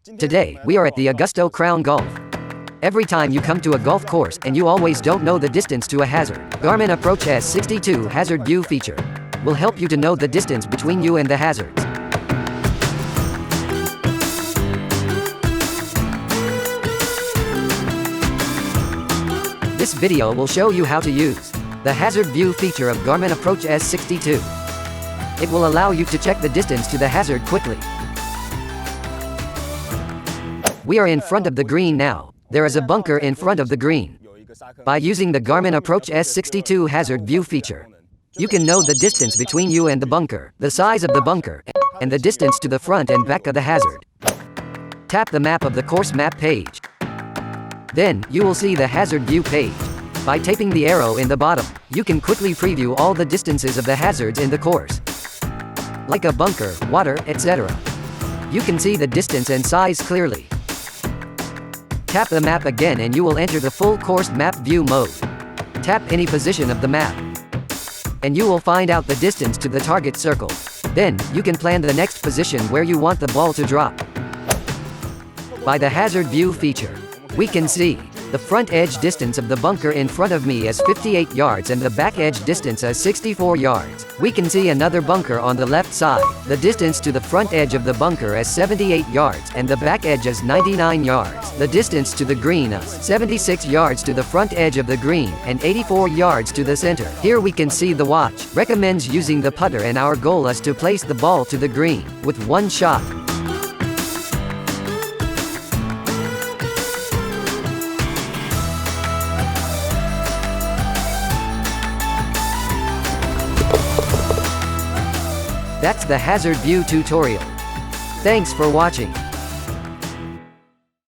Today, we are at the Augusto Crown Golf. Every time you come to a golf course and you always don't know the distance to a hazard, Garmin Approach S62 Hazard View feature will help you to know the distance between you and the hazards. This video will show you how to use the Hazard View feature of Garmin Approach S62. It will allow you to check the distance to the hazard quickly. We are in front of the green now. There is a bunker in front of the green. By using the Garmin Approach S62 Hazard View feature, you can know the distance between you and the bunker, the size of the bunker, and the distance to the front and back of the hazard. Tap the map of the course map page. Then, you will see the Hazard View page. By tapping the arrow in the bottom, you can quickly preview all the distances of the hazards in the course, like a bunker, water, etc. You can see the distance and size clearly. Tap the map again and you will enter the full course map view mode. Tap any position of the map, and you will find out the distance to the target circle. Then, you can plan the next position where you want the ball to drop. By the Hazard View feature, we can see the front edge distance of the bunker in front of me is 58 yards and the back edge distance is 64 yards. We can see another bunker on the left side. The distance to the front edge of the bunker is 78 yards and the back edge is 99 yards. The distance to the green is 76 yards to the front edge of the green and 84 yards to the center. Here we can see the watch recommends using the putter, and our goal is to place the ball to the green with one shot. That's the Hazard View tutorial. Thanks for watching.